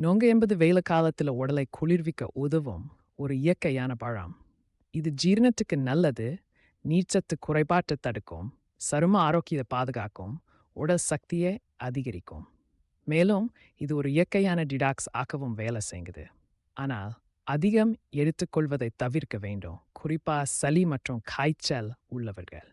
நொங்கு என்பது வெயில் காலத்துல உடலை குளிர்விக்க உதவும் ஒரு இயற்கையான பழம். இது ஜீரணத்துக்கு நல்லது, நீர்ச்சத்து குறைபாட்டை தடுக்கும், சரும ஆரோக்கியத்தை பாதுகாக்கும், உடல் சக்தியை அதிகரிக்கும். மேலும் இது ஒரு இயற்கையான டிடாக்ஸ் ஆக்கவும் வேலை செய்யுது. ஆனால் அதிகம் எடுத்துக்கொள்வதை தவிர்க்க வேண்டும், குறிப்பா சளி மற்றும் காய்ச்சல் உள்ளவர்கள்.